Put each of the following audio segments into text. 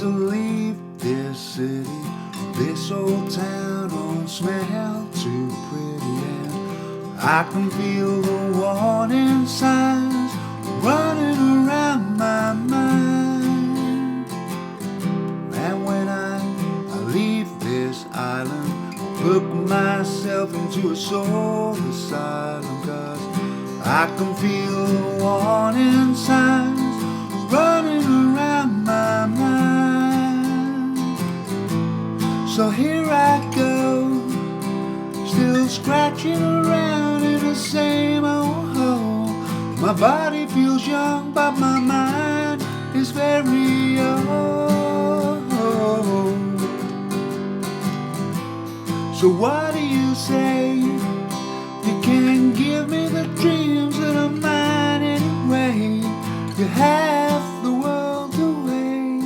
to leave this city. This old town don't smell too pretty, and I can feel the warning signs running around my mind. And when I leave this island, I'll book myself into a soul asylum, 'cause I can feel the warning signs running around my mind. So here I go, still scratching around in the same old hole. My body feels young, but my mind is very old. So what do you say? You can give me the dreams that are mine anyway. You're half the world away,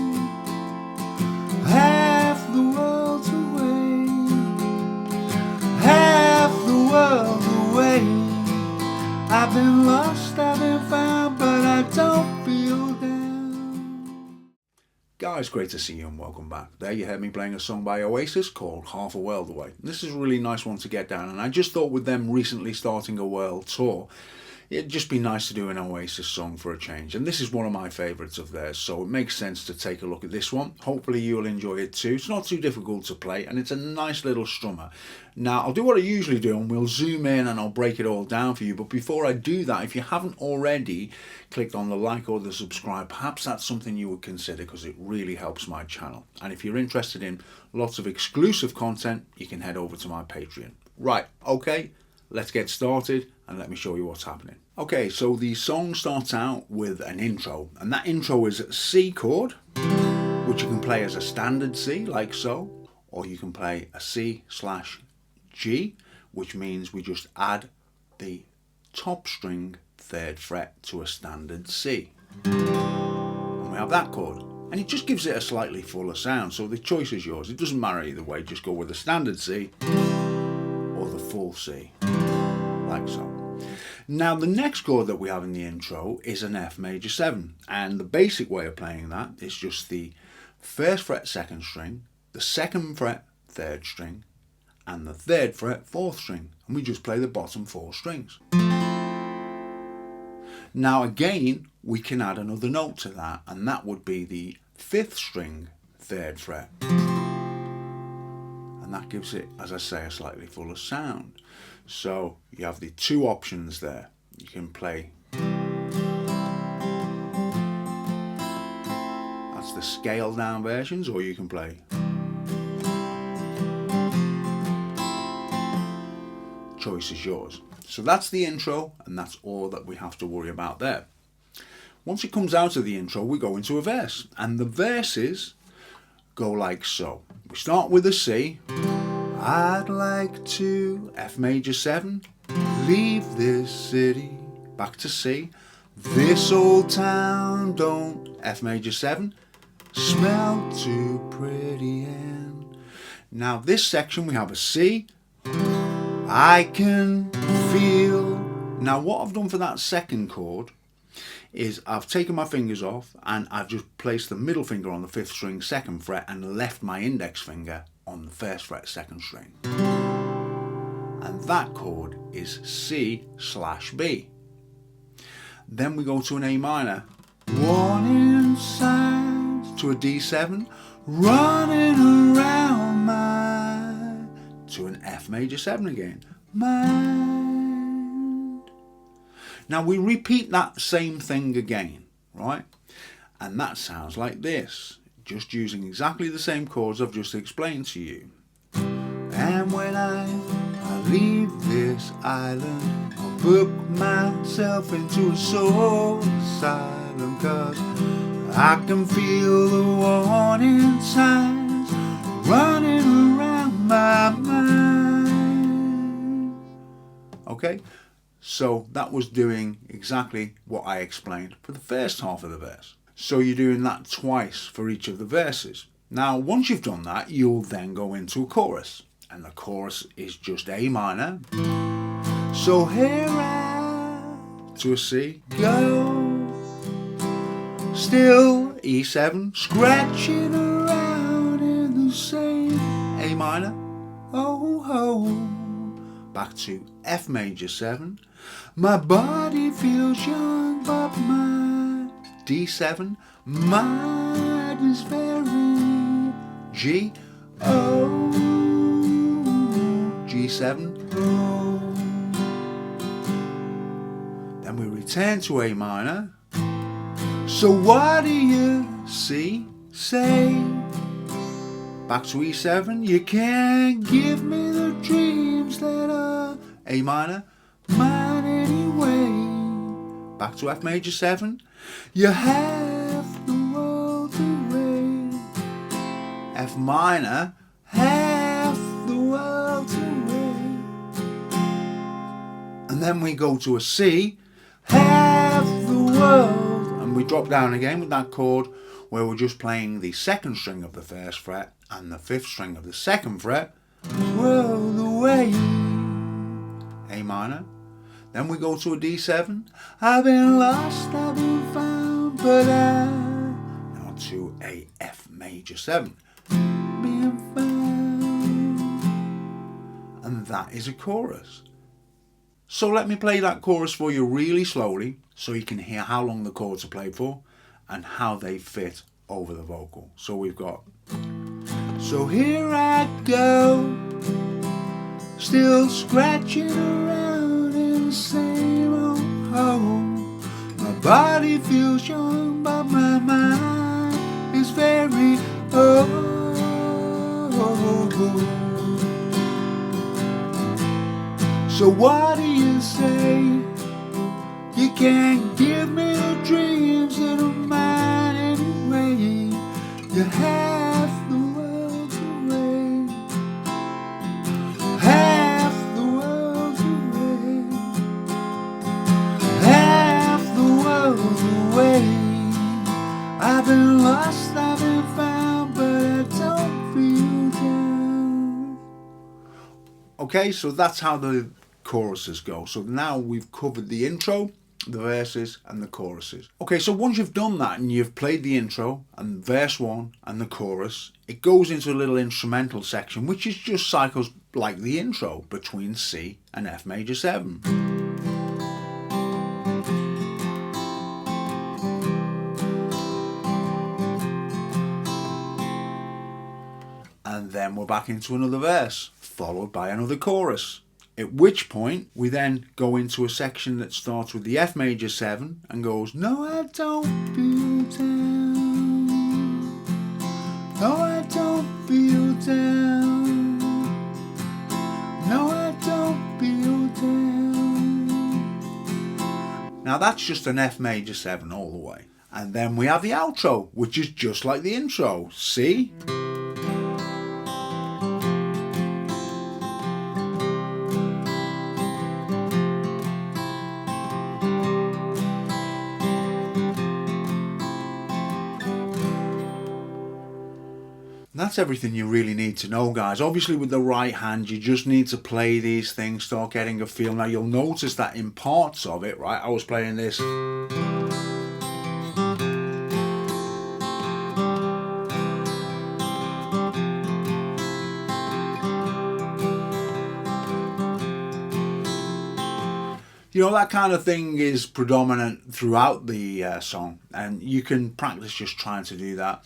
half the world away, half the world away. I've been lost, I've been found, but I don't feel down. Guys, great to see you and welcome back. There you heard me playing a song by Oasis called Half a World Away. This is a really nice one to get down, and I just thought with them recently starting a world tour, it'd just be nice to do an Oasis song for a change, and this is one of my favourites of theirs, so it makes sense to take a look at this one. Hopefully you'll enjoy it too. It's not too difficult to play, and it's a nice little strummer. Now I'll do what I usually do, and we'll zoom in and I'll break it all down for you, but before I do that, if you haven't already clicked on the like or the subscribe, perhaps that's something you would consider, because it really helps my channel. And if you're interested in lots of exclusive content, you can head over to my Patreon. Right, okay, let's get started and let me show you what's happening. Okay, so the song starts out with an intro, and that intro is a C chord, which you can play as a standard C, like so, or you can play a C/G, which means we just add the top string 3rd fret to a standard C. And we have that chord, and it just gives it a slightly fuller sound, so the choice is yours. It doesn't matter either way, just go with the standard C or the full C, like so. Now the next chord that we have in the intro is an F major 7, and the basic way of playing that is just the 1st fret 2nd string, the 2nd fret 3rd string, and the 3rd fret 4th string, and we just play the bottom 4 strings. Now again, we can add another note to that, and that would be the 5th string 3rd fret, and that gives it, as I say, a slightly fuller sound. So you have the two options there. You can play, that's the scaled down versions, or you can play. Choice is yours. So that's the intro, and that's all that we have to worry about there. Once it comes out of the intro, we go into a verse, and the verses go like so. We start with a C. I'd like to, F major 7, leave this city, back to C. This old town don't, F major 7, smell too pretty. And now this section we have a C. I can feel. Now what I've done for that second chord is I've taken my fingers off and I've just placed the middle finger on the 5th string 2nd fret and left my index finger on the 1st fret 2nd string, and that chord is C/B. Then we go to an A minor, warning signs, to a D7, running around my, to an F major 7 again, mind. Now we repeat that same thing again, right? And that sounds like this, just using exactly the same chords I've just explained to you. And when I leave this island, I'll book myself into a soul asylum, 'cause I can feel the warning signs running around my mind. Okay, so that was doing exactly what I explained for the first half of the verse. So you're doing that twice for each of the verses. Now once you've done that, you'll then go into a chorus, and the chorus is just A minor. So here I, to a C, go, still E7, scratching around in the same A minor, oh ho, back to F major 7, my body feels young but my D7, mind is very G, oh, G7, oh. Then we return to A minor. So what do you see? Say, back to E7, you can't give me the dreams that are A minor, mine anyway. Back to F major 7, you have the world away. F minor, half the world away. And then we go to a C, half the world. And we drop down again with that chord where we're just playing the second string of the first fret and the fifth string of the second fret. World away, A minor. Then we go to a D7. I've been lost, I've been found, but now to a F major 7. Being found. And that is a chorus. So let me play that chorus for you really slowly so you can hear how long the chords are played for and how they fit over the vocal. So we've got, so here I go, still scratching around in the same old hole. My body feels young but my mind is very old. So what do you say? You can't give me the dreams that are mine anyway. You half the world away. Half the world away. Half the world away. I've been lost, I've been found, but I don't feel down. Okay, so that's how the choruses go. So now we've covered the intro, the verses and the choruses. Okay, so once you've done that and you've played the intro and verse 1 and the chorus, it goes into a little instrumental section which is just cycles like the intro between C and F major 7. And then we're back into another verse, followed by another chorus. At which point we then go into a section that starts with the F major 7 and goes, no I don't feel down, no I don't feel down, no I don't feel down. Now that's just an F major 7 all the way. And then we have the outro, which is just like the intro. C, that's everything you really need to know, guys. Obviously with the right hand you just need to play these things, start getting a feel. Now you'll notice that in parts of it, right, I was playing this, you know, that kind of thing is predominant throughout the song, and you can practice just trying to do that.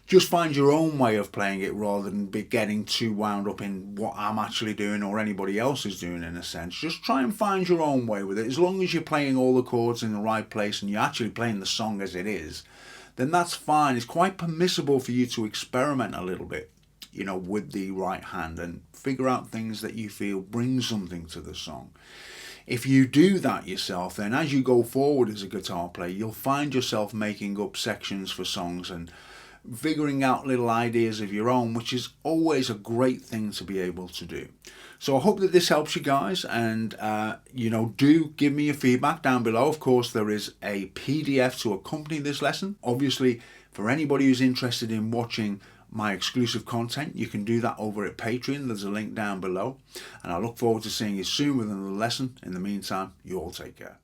Just find your own way of playing it rather than be getting too wound up in what I'm actually doing or anybody else is doing, in a sense. Just try and find your own way with it. As long as you're playing all the chords in the right place and you're actually playing the song as it is, then that's fine. It's quite permissible for you to experiment a little bit, you know, with the right hand and figure out things that you feel bring something to the song. If you do that yourself, then as you go forward as a guitar player, you'll find yourself making up sections for songs and figuring out little ideas of your own, which is always a great thing to be able to do. So I hope that this helps you guys, and you know, do give me your feedback down below. Of course, there is a PDF to accompany this lesson. Obviously, for anybody who's interested in watching my exclusive content, you can do that over at Patreon. There's a link down below, and I look forward to seeing you soon with another lesson. In the meantime, you all take care.